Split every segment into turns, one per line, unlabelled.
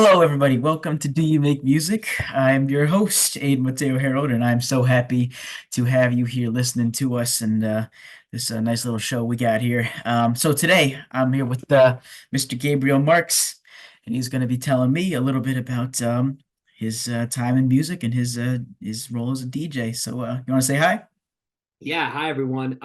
Hello, everybody. Welcome to Do You Make Music? I'm your host, Ayden Herold, and I'm so happy to have you here listening to us and this nice little show we got here. So today I'm here with Mr. Gabriel Marks, and he's going to be telling me a little bit about his time in music and his role as a DJ. So you want to say hi?
Yeah, hi everyone.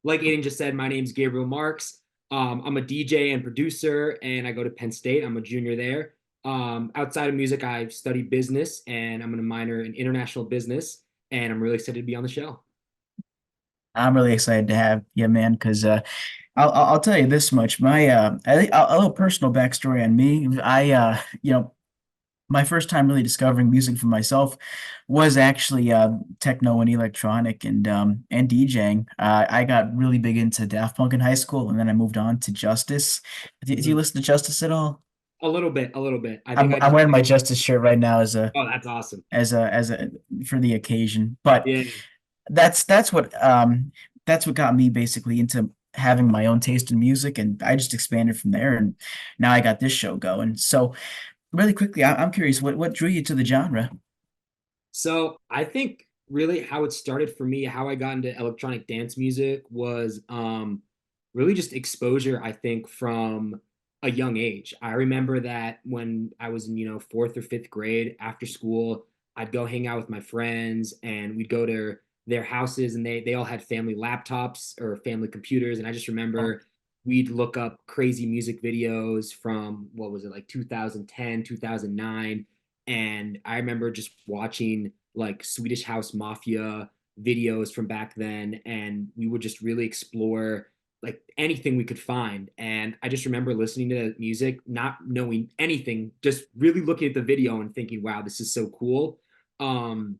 Like Aiden just said, my name's Gabriel Marks. I'm a DJ and producer, and I go to Penn State. I'm a junior there. Outside of music, I study business, and I'm going to minor in international business. And I'm really excited to be on the show.
I'm really excited to have you, man, because I'll tell you this much. A little personal backstory on me. My first time really discovering music for myself was actually techno and electronic and DJing. I got really big into Daft Punk in high school, and then I moved on to Justice. Do you
Mhm.
listen to Justice at all?
A little bit, a little bit. I think
I'm
I
I'm
just.
wearing my Justice shirt right now as a
Oh, that's awesome.
as a for the occasion. But
Yeah.
that's that's what um that's what got me basically into having my own taste in music, and I just expanded from there, and now I got this show going. So really quickly, I'm curious, what drew you to the genre?
So I think really how it started for me, how I got into electronic dance music was really just exposure, I think, from a young age. I remember that when I was in, fourth or fifth grade after school, I'd go hang out with my friends and we'd go to their houses and they all had family laptops or family computers. And I just remember we'd look up crazy music videos from what was it, like 2010, 2009. And I remember just watching like Swedish House Mafia videos from back then, and we would just really explore like anything we could find. And I just remember listening to music, not knowing anything, just really looking at the video and thinking, wow, this is so cool. Um,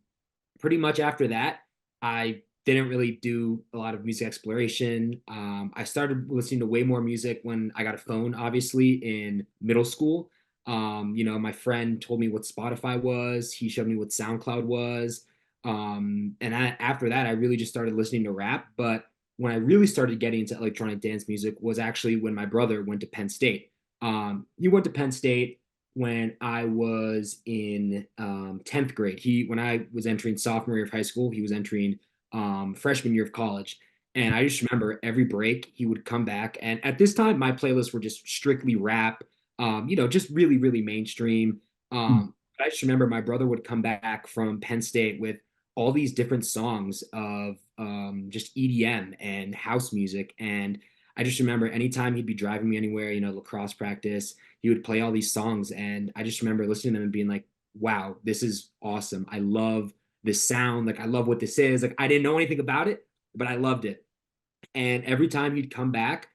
Pretty much after that, I didn't really do a lot of music exploration. I started listening to way more music when I got a phone, obviously, in middle school. My friend told me what Spotify was, he showed me what SoundCloud was. After that, I really just started listening to rap. But when I really started getting into electronic dance music was actually when my brother went to Penn State. He went to Penn State when I was in 10th grade. When I was entering sophomore year of high school, he was entering freshman year of college. And I just remember every break he would come back. And at this time, my playlists were just strictly rap, just really, really mainstream. But I just remember my brother would come back from Penn State with all these different songs of just EDM and house music. And I just remember anytime he'd be driving me anywhere, lacrosse practice, he would play all these songs. And I just remember listening to them and being like, wow, this is awesome. I love this sound. Like, I love what this is. Like, I didn't know anything about it, but I loved it. And every time he'd come back,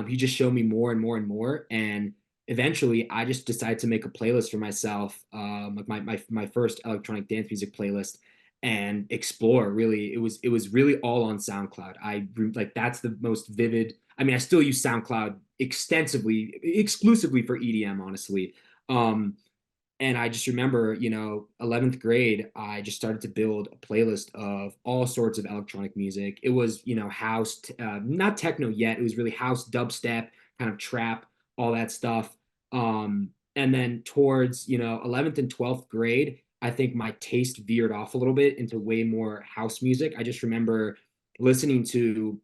he just showed me more and more and more. And eventually, I just decided to make a playlist for myself, like my first electronic dance music playlist, and explore. Really, it was really all on SoundCloud. I like that's the most vivid. I mean, I still use SoundCloud extensively, exclusively for EDM, honestly. Um, and I just remember, 11th grade, I just started to build a playlist of all sorts of electronic music. It was, house, not techno yet. It was really house, dubstep, kind of trap, all that stuff. And then towards, 11th and 12th grade, I think my taste veered off a little bit into way more house music. I just remember listening to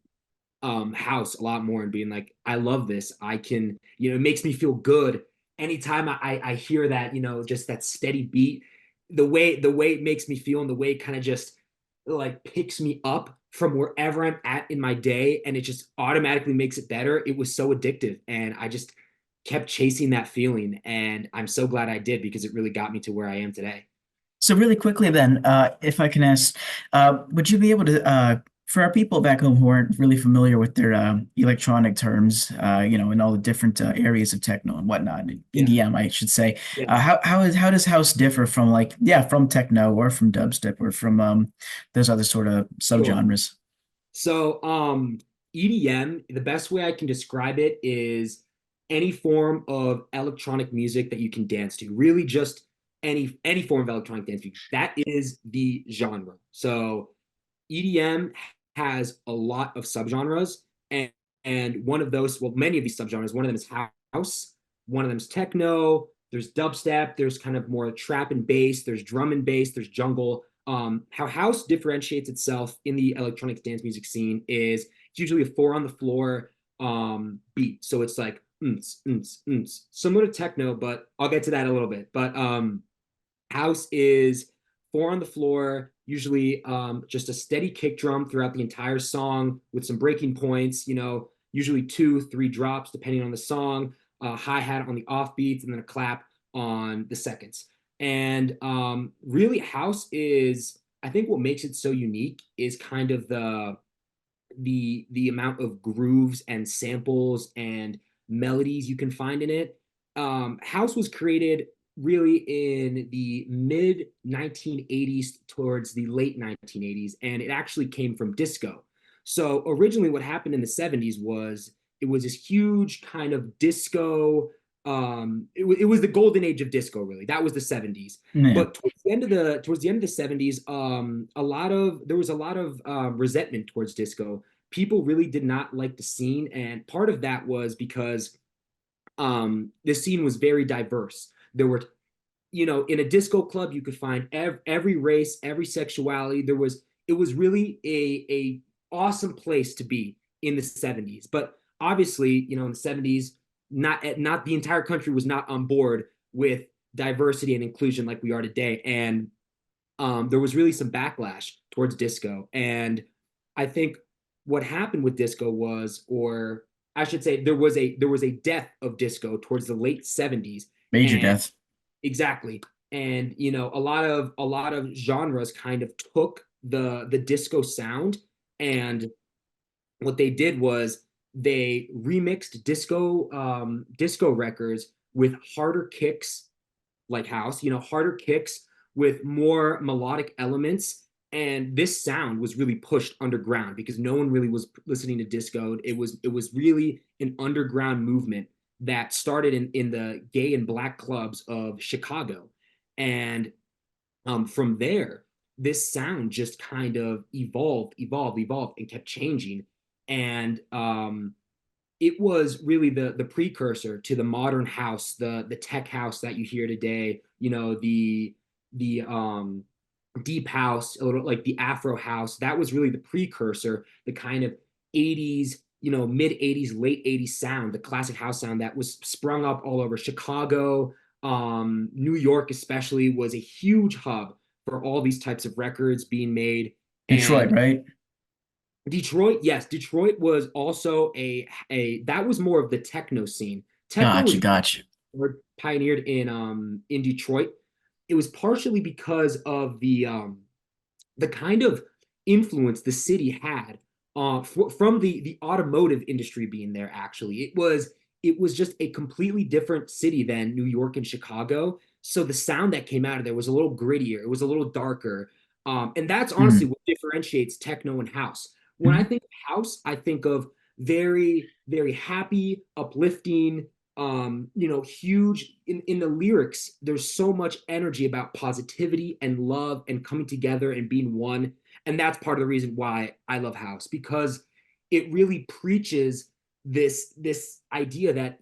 house a lot more and being like, I love this. I can, it makes me feel good anytime I hear that, just that steady beat, the way it makes me feel and the way it kind of just like picks me up from wherever I'm at in my day, and it just automatically makes it better. It was so addictive, and I just kept chasing that feeling, and I'm so glad I did because it really got me to where I am today.
So really quickly then, if I can ask, would you be able to, for our people back home who aren't really familiar with their electronic terms, in all the different areas of techno and whatnot,
Yeah.
EDM, I should say,
Yeah.
how does house differ from from techno or from dubstep or from those other sort of
Sure.
subgenres?
So, EDM, the best way I can describe it is any form of electronic music that you can dance to. Really, just any form of electronic dance music. That is the genre. So, EDM has a lot of subgenres, and one of those, well, many of these subgenres. One of them is house, one of them is techno, there's dubstep, there's kind of more trap and bass, there's drum and bass, there's jungle. How house differentiates itself in the electronic dance music scene is it's usually a four on the floor beat. So it's like similar to techno, but I'll get to that a little bit. But house is four on the floor, usually just a steady kick drum throughout the entire song with some breaking points, usually two, three drops depending on the song, hi-hat on the off beats, and then a clap on the seconds. And really, house is, I think what makes it so unique is kind of the amount of grooves and samples and melodies you can find in it. House was created really in the mid 1980s towards the late 1980s, and it actually came from disco. So originally, what happened in the 70s was it was this huge kind of disco. It was the golden age of disco, really. That was the 70s.
Yeah.
But towards the end of the 70s, there was a lot of resentment towards disco. People really did not like the scene, and part of that was because the scene was very diverse. There were, in a disco club, you could find every race, every sexuality. It was really a awesome place to be in the 70s. But obviously, in the 70s, not the entire country was not on board with diversity and inclusion like we are today. And there was really some backlash towards disco. And I think what happened with disco was, or I should say, there was a death of disco towards the late 70s.
Major
And
death.
exactly. And a lot of genres kind of took the disco sound, and what they did was they remixed disco records with harder kicks like house, harder kicks with more melodic elements. And this sound was really pushed underground because no one really was listening to disco. It was really an underground movement that started in the gay and black clubs of Chicago. And from there, this sound just kind of evolved, and kept changing. And it was really the precursor to the modern house, the tech house that you hear today. The deep house, a little like the Afro house. That was really the precursor, the kind of 80s, mid 80s, late 80s sound, the classic house sound that was sprung up all over Chicago. New York, especially, was a huge hub for all these types of records being made.
Detroit,
And
right?
Detroit, yes, Detroit was also a that was more of the techno scene. Techno
Gotcha,
was
gotcha.
pioneered in Detroit. It was partially because of the kind of influence the city had from the automotive industry being there. Actually, it was just a completely different city than New York and Chicago. So the sound that came out of there was a little grittier. It was a little darker, and that's honestly
Mhm.
what differentiates techno and house. When I
Mhm.
think of house, I think of very, very happy, uplifting, huge in the lyrics. There's so much energy about positivity and love and coming together and being one. And that's part of the reason why I love house, because it really preaches this idea that,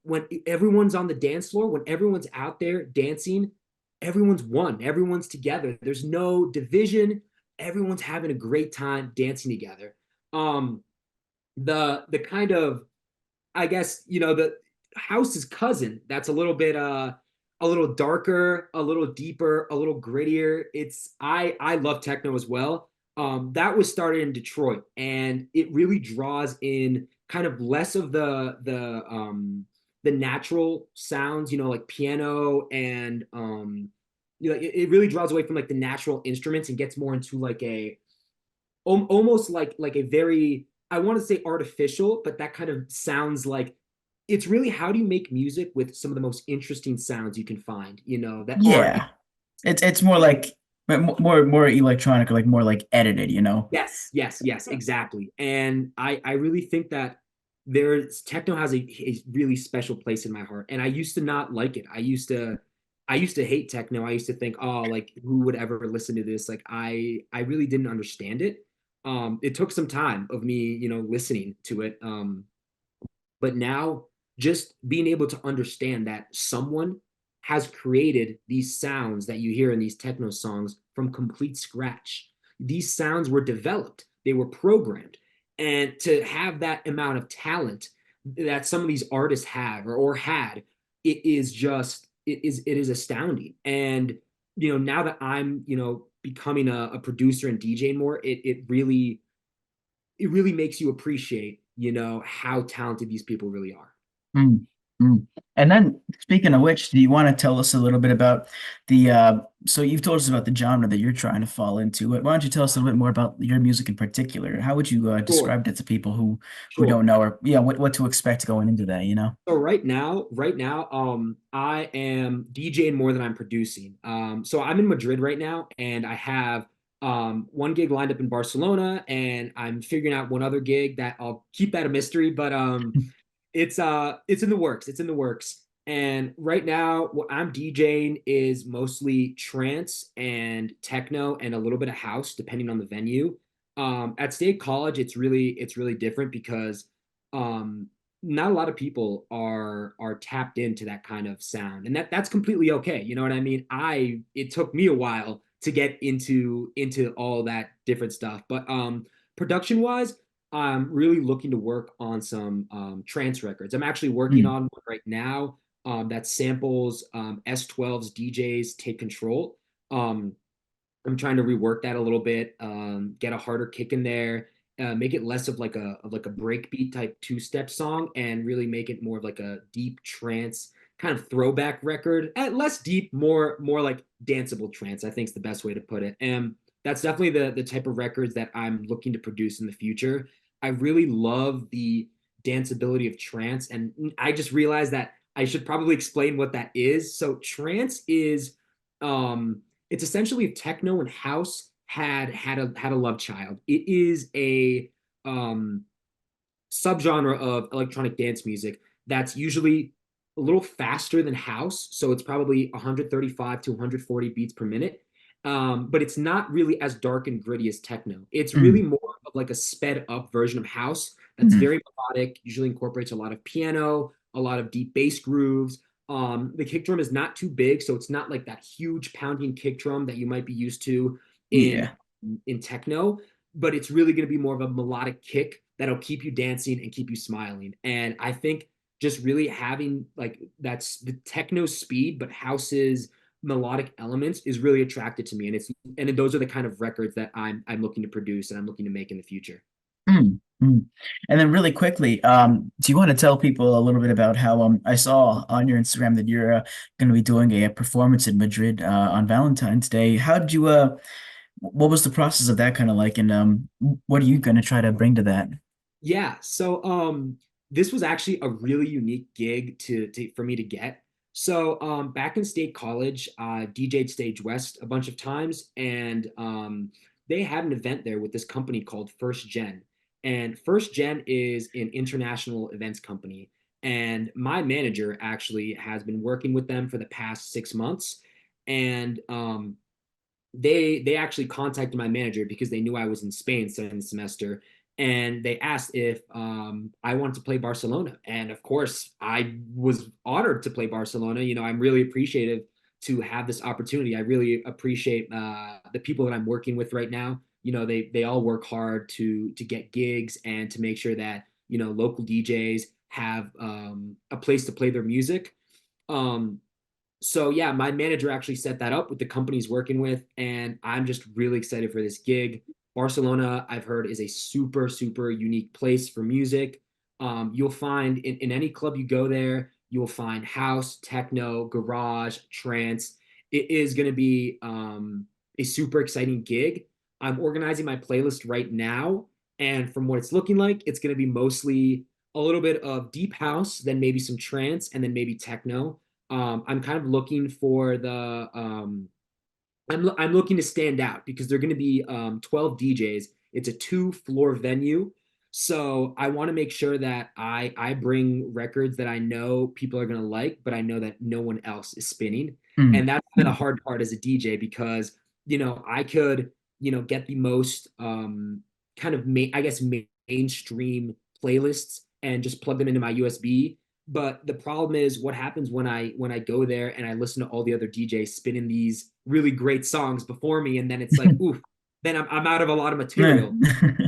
when everyone's on the dance floor, when everyone's out there dancing, everyone's one, everyone's together. There's no division. Everyone's having a great time dancing together. Um, the kind of, I guess, the house's cousin that's a little darker, a little deeper, a little grittier. I love techno as well. That was started in Detroit, and it really draws in kind of less of the natural sounds, like piano, and it really draws away from like the natural instruments and gets more into like almost like a very, I want to say artificial, but that kind of sounds like it's really, how do you make music with some of the most interesting sounds you can find, that aren't.
Yeah. It's more like more electronic, or like more like edited, you know?
Yes, yes, yes, exactly. And I really think that there's techno has a really special place in my heart. And I used to not like it. I used to hate techno. I used to think, oh, like who would ever listen to this? Like I really didn't understand it. It took some time of me, listening to it. But now, just being able to understand that someone has created these sounds that you hear in these techno songs from complete scratch. These sounds were developed, they were programmed. And to have that amount of talent that some of these artists have or had, it is astounding. And now that I'm becoming a producer and DJing more, it really makes you appreciate how talented these people really are.
Mm, mm. And then speaking of which, do you want to tell us a little bit about so you've told us about the genre that you're trying to fall into. Why don't you tell us a little bit more about your music in particular? How would you
Sure,
describe it to people who
sure.
don't know, or yeah, what to expect going into that, you know?
So right now, I am DJing more than I'm producing. So I'm in Madrid right now, and I have one gig lined up in Barcelona, and I'm figuring out one other gig that I'll keep that a mystery, but it's in the works. It's in the works. And right now, what I'm DJing is mostly trance and techno and a little bit of house, depending on the venue. At State College, it's really different because um, not a lot of people are tapped into that kind of sound, and that's completely okay. You know what I mean? It took me a while to get into all that different stuff, but production wise, I'm really looking to work on some trance records. I'm actually working
Mm,
on one right now that samples S12's DJs Take Control. Um, I'm trying to rework that a little bit, get a harder kick in there, make it less of like a breakbeat type two-step song, and really make it more of like a deep trance kind of throwback record. Less deep, more like danceable trance, I think is the best way to put it. And that's definitely the type of records that I'm looking to produce in the future. I really love the danceability of trance, and I just realized that I should probably explain what that is. So trance is it's essentially if techno and house had a love child. It is a um, subgenre of electronic dance music that's usually a little faster than house, so it's probably 135 to 140 beats per minute. But it's not really as dark and gritty as techno. It's really
mm,
more of like a sped up version of house that's
mm.
very melodic, usually incorporates a lot of piano, a lot of deep bass grooves. The kick drum is not too big, so it's not like that huge pounding kick drum that you might be used to in
Yeah.
in techno, but it's really going to be more of a melodic kick that'll keep you dancing and keep you smiling. And I think just really having like that's the techno speed, but house's melodic elements is really attracted to me. And those are the kind of records that I'm looking to produce and I'm looking to make in the future.
Mm, mm. And then really quickly, do you want to tell people a little bit about how I saw on your Instagram that you're going to be doing a performance in Madrid on Valentine's Day. How did you what was the process of that kind of like, and what are you going to try to bring to that?
Yeah, so this was actually a really unique gig to for me to get. So back in State College, DJ'd Stage West a bunch of times, and they had an event there with this company called First Gen. And First Gen is an international events company. And my manager actually has been working with them for the past 6 months. And they actually contacted my manager because they knew I was in Spain studying the semester, and they asked if I wanted to play Barcelona. And of course, I was honored to play Barcelona. I'm really appreciative to have this opportunity. I really appreciate the people that I'm working with right now. They all work hard to get gigs and to make sure that local DJs have a place to play their music. Um, so yeah, my manager actually set that up with the company he's working with, and I'm just really excited for this gig. Barcelona, I've heard, is a super, super unique place for music. You'll find in any club you go there, you will find house, techno, garage, trance. It is going to be a super exciting gig. I'm organizing my playlist right now, and from what it's looking like, it's going to be mostly a little bit of deep house, then maybe some trance, and then maybe techno. I'm kind of looking for the I'm looking to stand out because they're going to be 12 DJs. It's a 2-floor venue, so I want to make sure that I bring records that I know people are going to like, but I know that no one else is spinning,
Mm,
and that's kind of the hard part as a DJ because I could get the most kind of I guess mainstream playlists and just plug them into my USB. But the problem is what happens when I go there and I listen to all the other DJs spinning these really great songs before me, and then it's like, oof, then I'm out of a lot of material.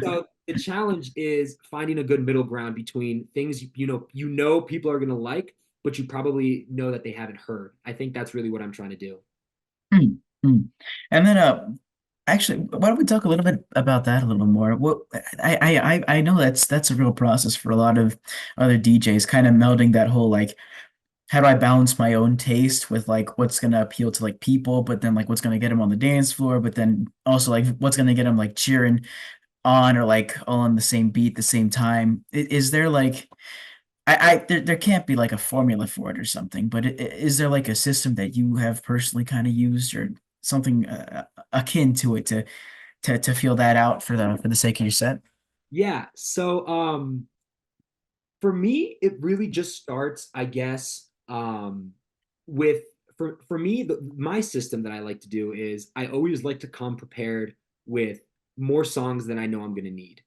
So the challenge is finding a good middle ground between things you know people are gonna like, but you probably know that they haven't heard. I think that's really what I'm trying to do.
Hmm, hmm. And then, actually, why don't we talk a little bit about that a little more? Well, I know that's a real process for a lot of other DJs, kind of melding that whole like, how do I balance my own taste with like what's gonna appeal to like people, but then like what's gonna get them on the dance floor, but then also like what's gonna get them like cheering on or like all on the same beat, the same time. Is there like there can't be like a formula for it or something, but is there like a system that you have personally kind of used or something akin to it to feel that out for the sake of your set?
Yeah. So for me, it really just starts, I guess, with for me, my system that I like to do is I always like to come prepared with more songs than I know I'm going to need.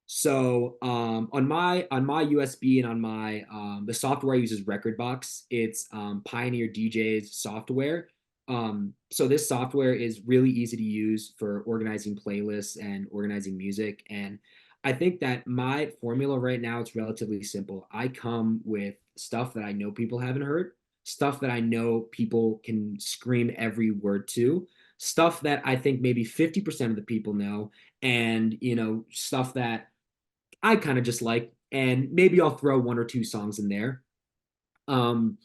So on my USB and on my the software I use is Rekordbox. It's Pioneer DJ's software. So this software is really easy to use for organizing playlists and organizing music. And I think that my formula right now it's relatively simple. I come with stuff that I know people haven't heard, stuff that I know people can scream every word to, stuff that I think maybe 50% of the people know, and stuff that I kind of just like, and maybe I'll throw one or two songs in there. Um,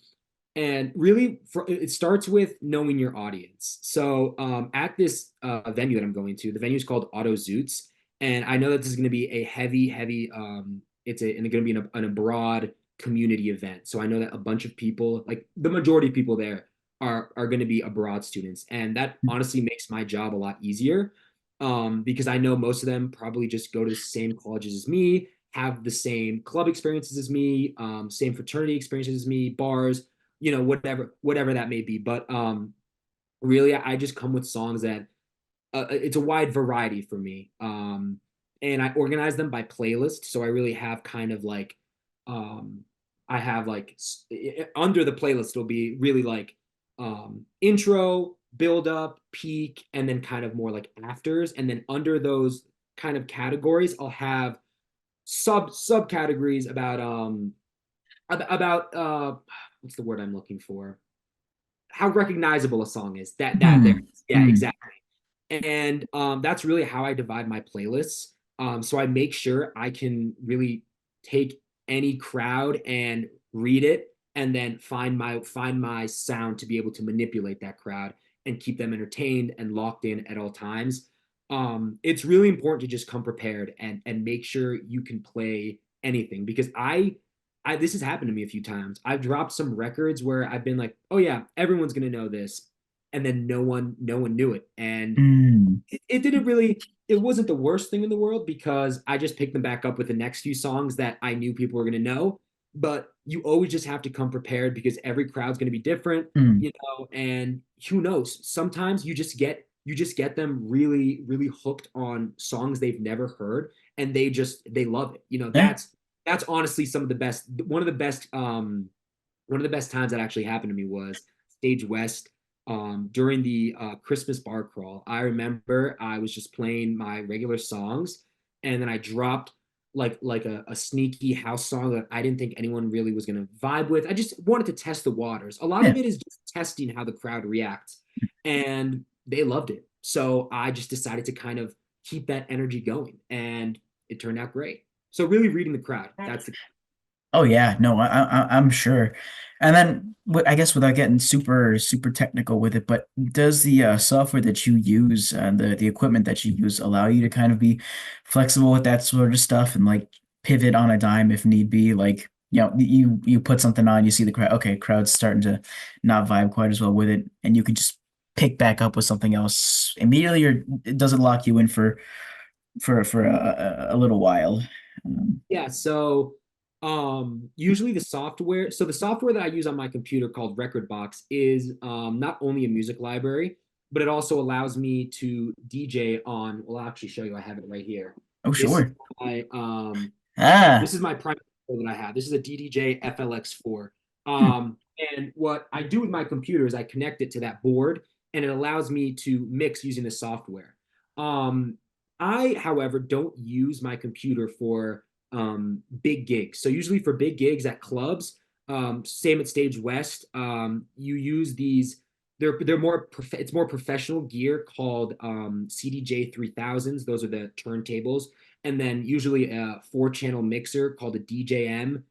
and really, it starts with knowing your audience. So at this venue that I'm going to, the venue is called Auto Zoots, and I know that this is going to be a heavy, heavy. And it's going to be an abroad community event. So I know that a bunch of people, like the majority of people there, are going to be abroad students, and that honestly makes my job a lot easier, because I know most of them probably just go to the same colleges as me, have the same club experiences as me, same fraternity experiences as me, bars, whatever that may be. But really, I just come with songs that it's a wide variety for me. And I organize them by playlist. So I really have kind of like, I have like under the playlist, it'll be really like intro, build up, peak, and then kind of more like afters. And then under those kind of categories, I'll have subcategories about what's the word I'm looking for? How recognizable a song is. That there.
Hmm.
Yeah,
Hmm.
exactly. And that's really how I divide my playlists. So I make sure I can really take any crowd and read it, and then find my sound to be able to manipulate that crowd and keep them entertained and locked in at all times. It's really important to just come prepared and make sure you can play anything, because I this has happened to me a few times. I've dropped some records where I've been like, oh yeah, everyone's gonna know this, and then no one knew it. And
Hmm.
it didn't really it wasn't the worst thing in the world, because I just picked them back up with the next few songs that I knew people were going to know. But you always just have to come prepared, because every crowd's going to be different,
Hmm.
and who knows, sometimes you just get them really really hooked on songs they've never heard, and they love it.
Yeah.
That's honestly some of the best one of the best times that actually happened to me was Stage West, during the Christmas bar crawl. I remember I was just playing my regular songs, and then I dropped like a sneaky house song that I didn't think anyone really was gonna vibe with. I just wanted to test the waters. A lot
Yeah.
of it is just testing how the crowd reacts, and they loved it. So I just decided to kind of keep that energy going, and it turned out great. So really reading the crowd. That's the
Oh yeah, no, I'm sure. And then I guess without getting super technical with it, but does the software that you use, the equipment that you use, allow you to kind of be flexible with that sort of stuff and like pivot on a dime if need be? Like, you put something on, you see the crowd, okay, crowd's starting to not vibe quite as well with it, and you can just pick back up with something else immediately, or it doesn't lock you in for a little while.
Yeah, so usually the software that I use on my computer called Rekordbox is not only a music library, but it also allows me to DJ on, well, I'll actually show you, I have it right here.
Oh
This is
sure.
my
Ah.
this is my primary that I have. This is a DDJ FLX4.
Hmm.
And what I do with my computer is I connect it to that board, and it allows me to mix using the software. Um, I, however, don't use my computer for big gigs. So usually for big gigs at clubs, same at Stage West, you use these. They're more it's more professional gear called CDJ 3000s. Those are the turntables, and then usually a 4-channel mixer called a DJM.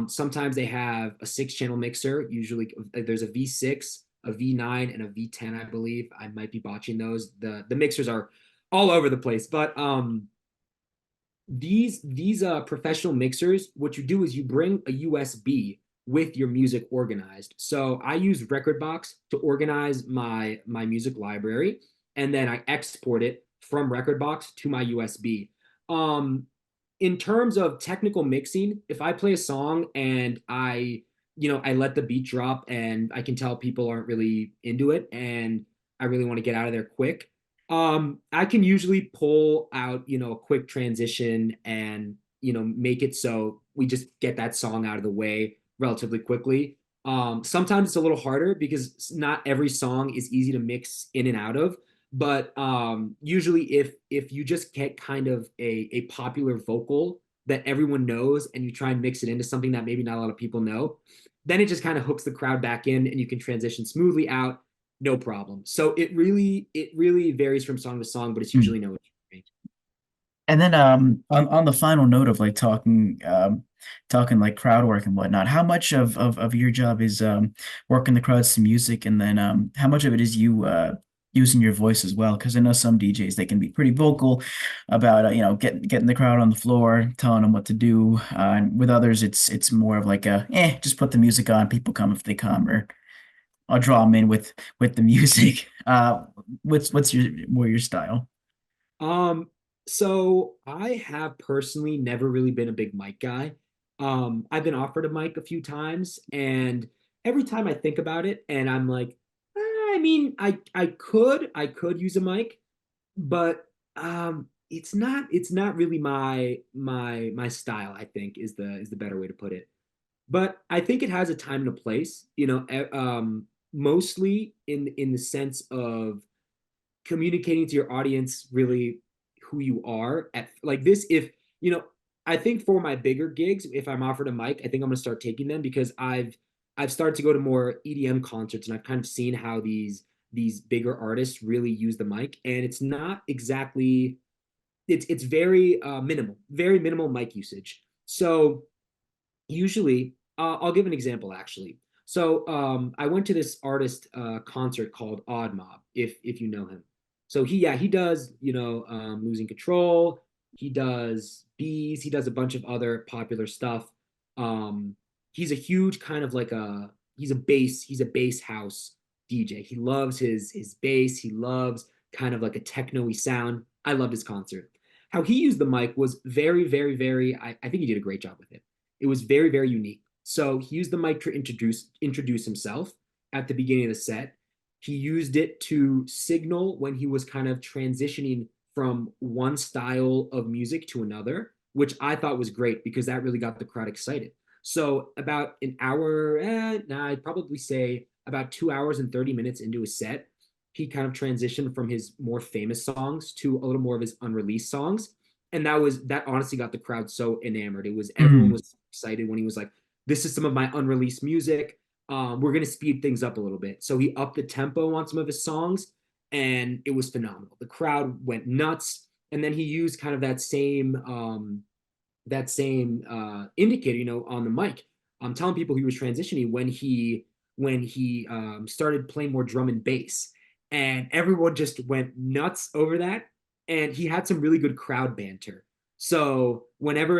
Sometimes they have a 6-channel mixer. Usually there's a V6, a V9, and a V10, I believe. I might be botching those. The mixers are all over the place, but these professional mixers, what you do is you bring a USB with your music organized. So I use Rekordbox to organize my music library, and then I export it from Rekordbox to my USB. Um, in terms of technical mixing, if I play a song and I let the beat drop and I can tell people aren't really into it and I really want to get out of there quick, I can usually pull out, a quick transition and, make it so we just get that song out of the way relatively quickly. Sometimes it's a little harder because not every song is easy to mix in and out of. But usually, if you just get kind of a popular vocal that everyone knows, and you try and mix it into something that maybe not a lot of people know, then it just kind of hooks the crowd back in, and you can transition smoothly out, no problem. So it really varies from song to song, but it's
Hmm.
usually no issue for me.
And then on the final note of like talking like crowd work and whatnot, how much of your job is working the crowds to music, and then how much of it is you using your voice as well? Because I know some DJs, they can be pretty vocal about getting the crowd on the floor, telling them what to do. And with others, it's more of like a just put the music on, people come if they come, or I'll draw them in with the music. What's your style?
Um, so I have personally never really been a big mic guy. I've been offered a mic a few times, and every time I think about it, and I'm like, I mean, I could use a mic, but it's not really my style. I think is the better way to put it. But I think it has a time and a place. Mostly in the sense of communicating to your audience really who you are at like this. If you know I think for my bigger gigs, if I'm offered a mic, I think I'm going to start taking them because I've started to go to more EDM concerts, and I've kind of seen how these bigger artists really use the mic, and it's not exactly it's very minimal mic usage. So usually I'll give an example actually. So I went to this artist concert called Odd Mob, if you know him. So he does Losing Control. He does Bees. He does a bunch of other popular stuff. Um, he's a huge kind of like he's a bass house DJ. He loves his bass. He loves kind of like a techno-y sound. I loved his concert. How he used the mic was very, very, very. I think he did a great job with it. It was very, very unique. So he used the mic to introduce himself at the beginning of the set. He used it to signal when he was kind of transitioning from one style of music to another, which I thought was great because that really got the crowd excited. So about an hour, I'd probably say about 2 hours and 30 minutes into a set, he kind of transitioned from his more famous songs to a little more of his unreleased songs, and that honestly got the crowd so enamored. It was everyone
Mm.
was excited when he was like, "This is some of my unreleased music. We're gonna speed things up a little bit." So he upped the tempo on some of his songs, and it was phenomenal. The crowd went nuts, and then he used kind of that same indicator, on the mic. I'm telling people he was transitioning when he started playing more drum and bass, and everyone just went nuts over that. And he had some really good crowd banter. So whenever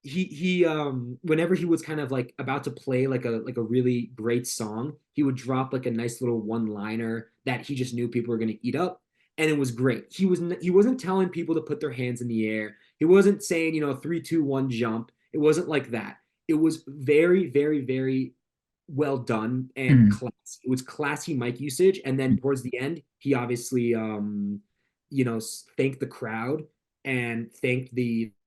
he was kind of like about to play like a really great song, he would drop like a nice little one liner that he just knew people were going to eat up, and it was great. He wasn't telling people to put their hands in the air. He wasn't saying 3 2 1 jump. It wasn't like that. It was very very very well done and
Mm.
classy. It was classy mic usage, and then towards the end he obviously thanked the crowd and thanked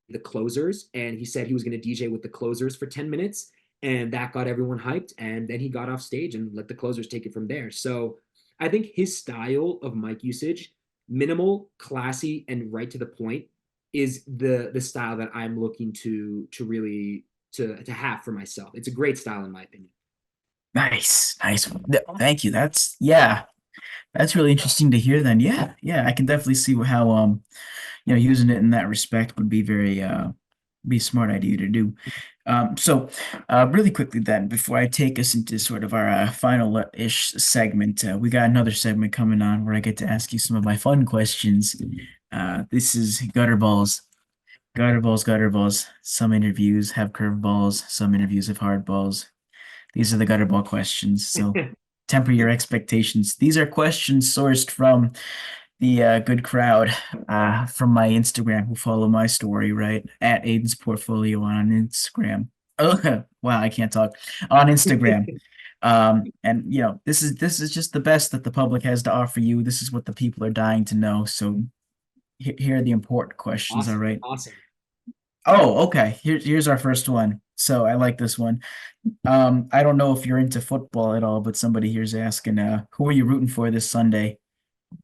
the closers, and he said he was going to DJ with the closers for 10 minutes, and that got everyone hyped. And then he got off stage and let the closers take it from there. So I think his style of mic usage, minimal, classy, and right to the point, is the style that I'm looking to really to have for myself. It's a great style in my opinion.
Nice, nice. Thank you. That's really interesting to hear then. Yeah, yeah, I can definitely see how using it in that respect would be very be a smart idea to do. Really quickly then, before I take us into sort of our final-ish segment, we got another segment coming on where I get to ask you some of my fun questions. This is gutter balls. Gutter balls, gutter balls. Some interviews have curveballs, some interviews have hard balls. These are the gutter ball questions, so temper your expectations. These are questions sourced from the good crowd from my Instagram who follow my story, right? At Ayden's Portfolio on Instagram. Oh, wow, I can't talk. On Instagram. And this is just the best that the public has to offer you. This is what the people are dying to know. So here are the important questions, all
Awesome,
right?
awesome.
Oh, okay. Here's our first one. So I like this one. I don't know if you're into football at all, but somebody here's asking, who are you rooting for this Sunday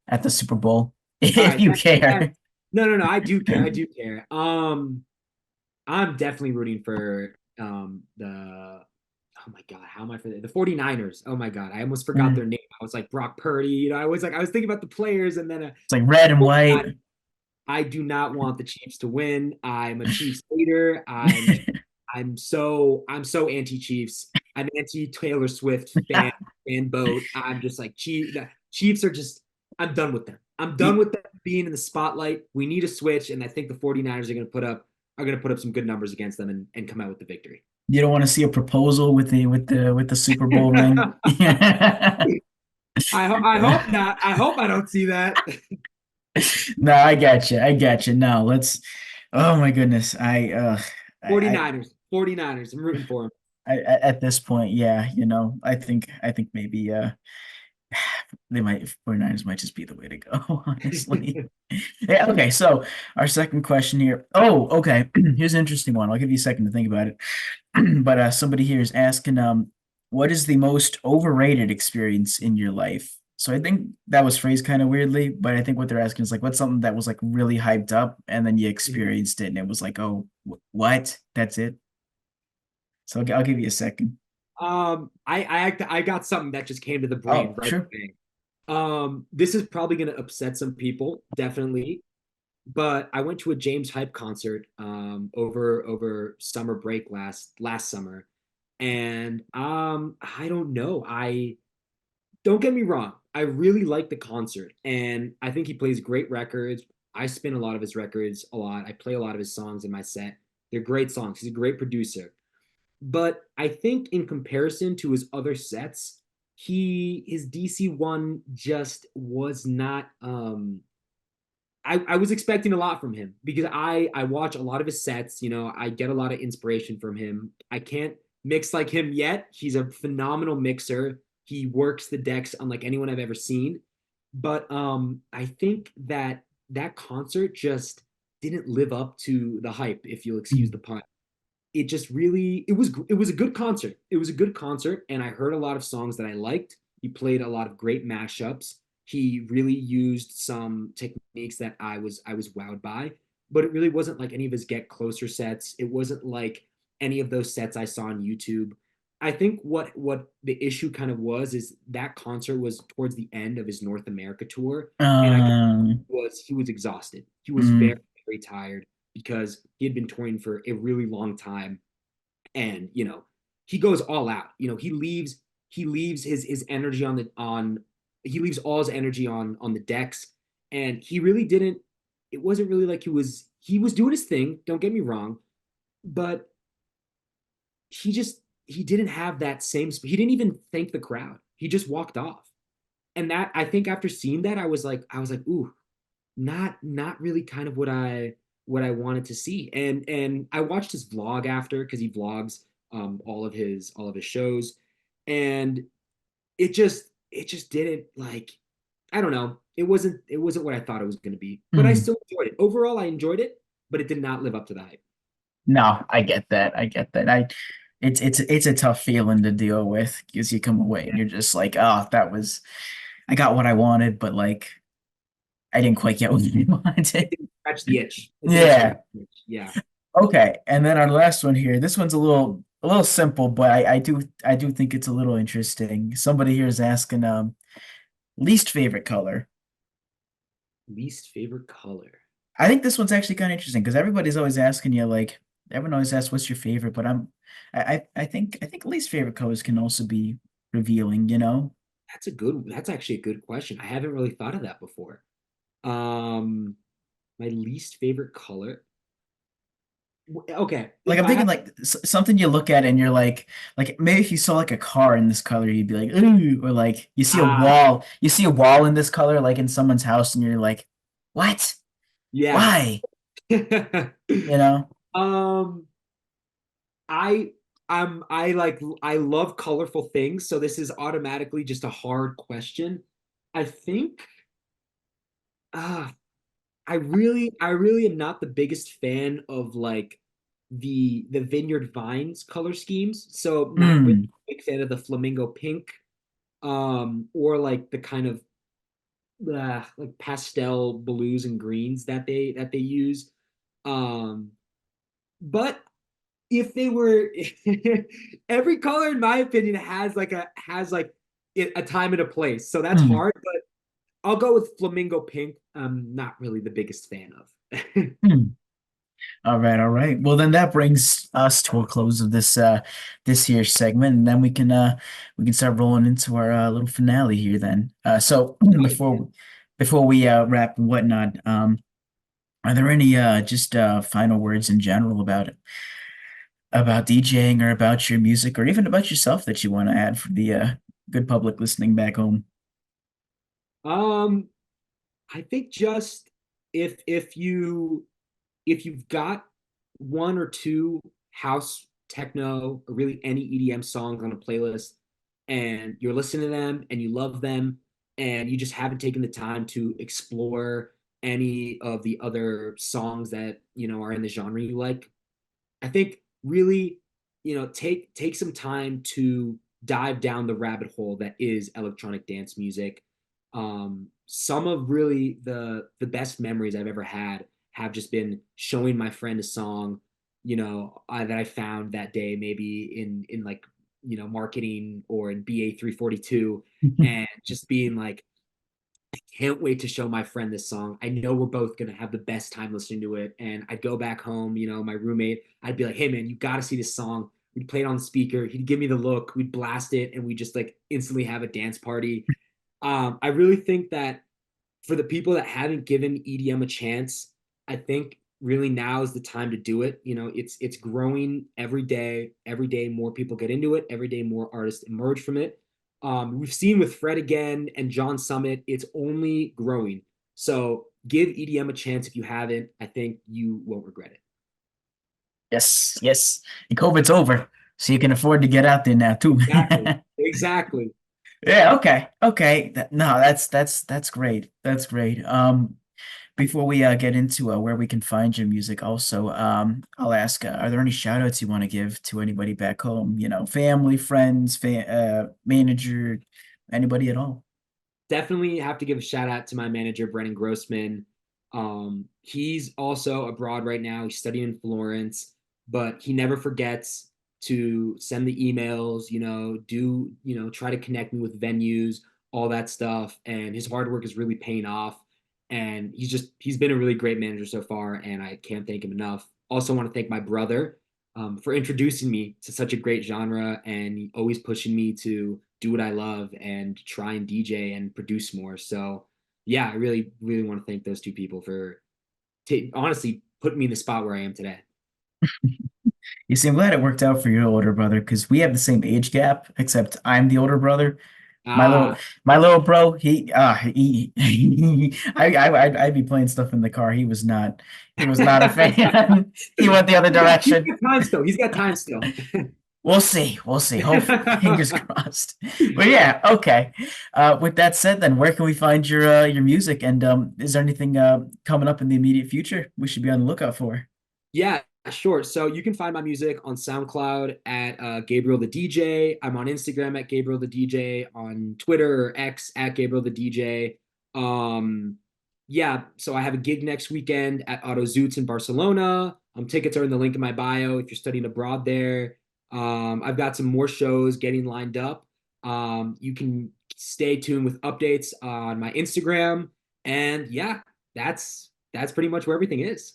at the Super Bowl?
All
If
right,
you
that
care.
no, no, no. I do care. I do care. I'm definitely rooting for the oh my god, how am I for the 49ers? Oh my god, I almost forgot
Mm.
their name. I was like Brock Purdy, I was thinking about the players, and then
It's like red and
oh
white.
god, I do not want the Chiefs to win. I'm a Chiefs hater. I'm so anti-Chiefs. I'm anti Taylor Swift fan boat. I'm just like Chiefs are just I'm done with them. I'm done
You,
with them being in the spotlight. We need a switch, and I think the 49ers are gonna put up some good numbers against them and come out with the victory.
you don't want to see a proposal with the Super Bowl ring.
I hope not. I hope I don't see that.
No, I got you. I got you. No, let's. Oh my goodness.
49ers. 49ers. I'm rooting for them.
At this point, yeah, I think maybe they might 49ers might just be the way to go, honestly. Yeah, okay, so our second question here. Oh, okay. Here's an interesting one. I'll give you a second to think about it. But somebody here is asking, what is the most overrated experience in your life? So I think that was phrased kind of weirdly, but I think what they're asking is like, what's something that was like really hyped up and then you
Mhm.
experienced it and it was like, oh, what? That's it. So I'll give you a second.
I got something that just came to the brain
Oh,
right
sure.
away. This is probably gonna upset some people, definitely. But I went to a James Hype concert over summer break last summer, and I don't know. I don't get me wrong. I really like the concert, and I think he plays great records. I spin a lot of his records a lot. I play a lot of his songs in my set. They're great songs. He's a great producer. But I think in comparison to his other sets, his DC one just was not I was expecting a lot from him because I watch a lot of his sets, I get a lot of inspiration from him. I can't mix like him yet. He's a phenomenal mixer. He works the decks unlike anyone I've ever seen. But I think that concert just didn't live up to the hype, if you'll excuse
Mm.
the pun. It was a good concert. It was a good concert, and I heard a lot of songs that I liked. He played a lot of great mashups. He really used some techniques that I was wowed by, but it really wasn't like any of his Get Closer sets. It wasn't like any of those sets I saw on YouTube. I think what the issue kind of was is that concert was towards the end of his North America tour, and I could
Um,
he was exhausted. He was very,
mm,
very tired because he had been touring for a really long time, and he goes all out. He leaves his energy on he leaves all his energy on the decks, and he really didn't. It wasn't really like he was doing his thing. Don't get me wrong, but he didn't have that same. He didn't even thank the crowd. He just walked off, and that I think after seeing that, I was like, ooh, not really kind of what I wanted to see. And I watched his vlog after because he vlogs all of his shows, and it just didn't like I don't know. It wasn't what I thought it was going to be, but I
mm.
still enjoyed it. Overall, I enjoyed it, but it did not live up to the hype.
No, I get that. I get that. It's a tough feeling to deal with because you come away and you're just like, oh, I got what I wanted, but like I didn't quite get what I
It
wanted.
didn't scratch the itch. It didn't scratch
Yeah.
the itch. Yeah.
Okay. And then our last one here. This one's a little simple, but I do think it's a little interesting. Somebody here is asking least favorite color.
Least favorite color.
I think this one's actually kind of interesting because everybody's always asking you like everyone always asks what's your favorite, but I think least favorite colors can also be revealing, you know?
That's actually a good question. I haven't really thought of that before. Um, my least favorite color. Okay,
Like
if
I'm
I
thinking
have,
like something you look at and you're like maybe if you saw like a car in this color, you'd be like, ooh, or like
ah,
you see a wall in this color, like in someone's house, and you're like, what?
yeah.
Why? You know?
Um, I I love colorful things, so this is automatically just a hard question. I think ah I really am not the biggest fan of like the Vineyard Vines color schemes. So not really
Hmm.
a big fan of the flamingo pink, or like the kind of like pastel blues and greens that they use. Um, but if they were every color in my opinion has like a time and a place. So that's
Hmm.
hard, but I'll go with flamingo pink. I'm not really the biggest fan of.
Hmm. All right, all right. Well, then that brings us to a close of this here segment, and then we can start rolling into our little finale here then. So before we wrap and whatnot, are there any just final words in general about DJing or about your music or even about yourself that you want to add for the good public listening back home?
um, I think just if you if you've got one or two house techno or really any EDM songs on a playlist and you're listening to them and you love them and you just haven't taken the time to explore any of the other songs that are in the genre you like, I think really, take some time to dive down the rabbit hole that is electronic dance music. Some of really the best memories I've ever had have just been showing my friend a song, that I found that day, maybe in like marketing or in BA 342, and just being like, can't wait to show my friend this song. I know we're both gonna have the best time listening to it. And I'd go back home, my roommate, I'd be like, hey man, you gotta see this song. We'd play it on the speaker, he'd give me the look, we'd blast it, and we just like instantly have a dance party. I really think that for the people that haven't given EDM a chance, I think really now is the time to do it. It's growing every day. Every day more people get into it. Every day more artists emerge from it. We've seen with Fred again and John Summit, it's only growing. So give EDM a chance if you haven't. I think you won't regret it.
Yes, yes. And COVID's over, so you can afford to get out there now too.
Exactly. Exactly.
Yeah, okay. Okay. No, that's great. That's great. Before we get into where we can find your music also, I'll ask, are there any shout outs you want to give to anybody back home? You know, family, friends, manager, anybody at all?
Definitely have to give a shout out to my manager, Brennan Grossman. He's also abroad right now. He's studying in Florence, but he never forgets to send the emails, try to connect me with venues, all that stuff. And his hard work is really paying off. And he's been a really great manager so far. And I can't thank him enough. Also, want to thank my brother for introducing me to such a great genre and always pushing me to do what I love and try and DJ and produce more. So, yeah, I really, really want to thank those two people for honestly putting me in the spot where I am today.
You see, I'm glad it worked out for your older brother because we have the same age gap, except I'm the older brother. My little
Ah,
my little bro, I'd be playing stuff in the car. He was not a fan. He went the other
he's
direction.
got time still. He's got time still.
We'll see. We'll see. Hopefully, fingers crossed. But yeah, okay. With that said, then where can we find your music? And is there anything coming up in the immediate future we should be on the lookout for?
Yeah, sure. So you can find my music on SoundCloud at Gabriel the DJ. I'm on Instagram at Gabriel the DJ, on Twitter or X at Gabriel the DJ. Um, yeah, so I have a gig next weekend at Auto Zoots in Barcelona. Tickets are in the link in my bio if you're studying abroad there. I've got some more shows getting lined up. You can stay tuned with updates on my Instagram. And yeah, that's pretty much where everything is.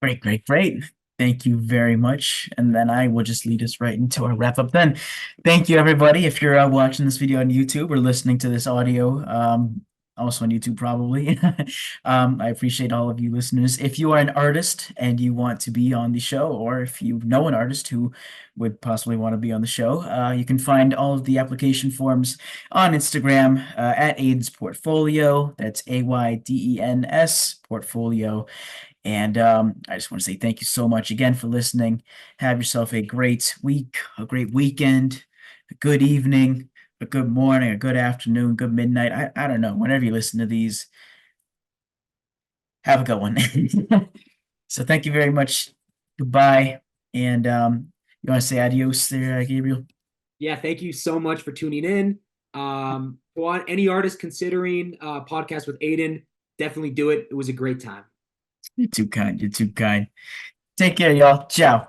Great, great, great. Thank you very much. And then I will just lead us right into our wrap up then. Thank you, everybody. If you're watching this video on YouTube or listening to this audio, also on YouTube, probably. I appreciate all of you listeners. If you are an artist and you want to be on the show, or if you know an artist who would possibly want to be on the show, you can find all of the application forms on Instagram at Ayden's Portfolio. That's AYDENS Portfolio. And I just want to say thank you so much again for listening. Have yourself a great week, a great weekend, a good evening, a good morning, a good afternoon, good midnight. I don't know. Whenever you listen to these, have a good one. So thank you very much. Goodbye. And you want to say adios there, Gabriel?
Yeah, thank you so much for tuning in. Go on, any artist considering podcast with Ayden, definitely do it. It was a great time.
You're too kind. You're too kind. Take care, y'all. Ciao.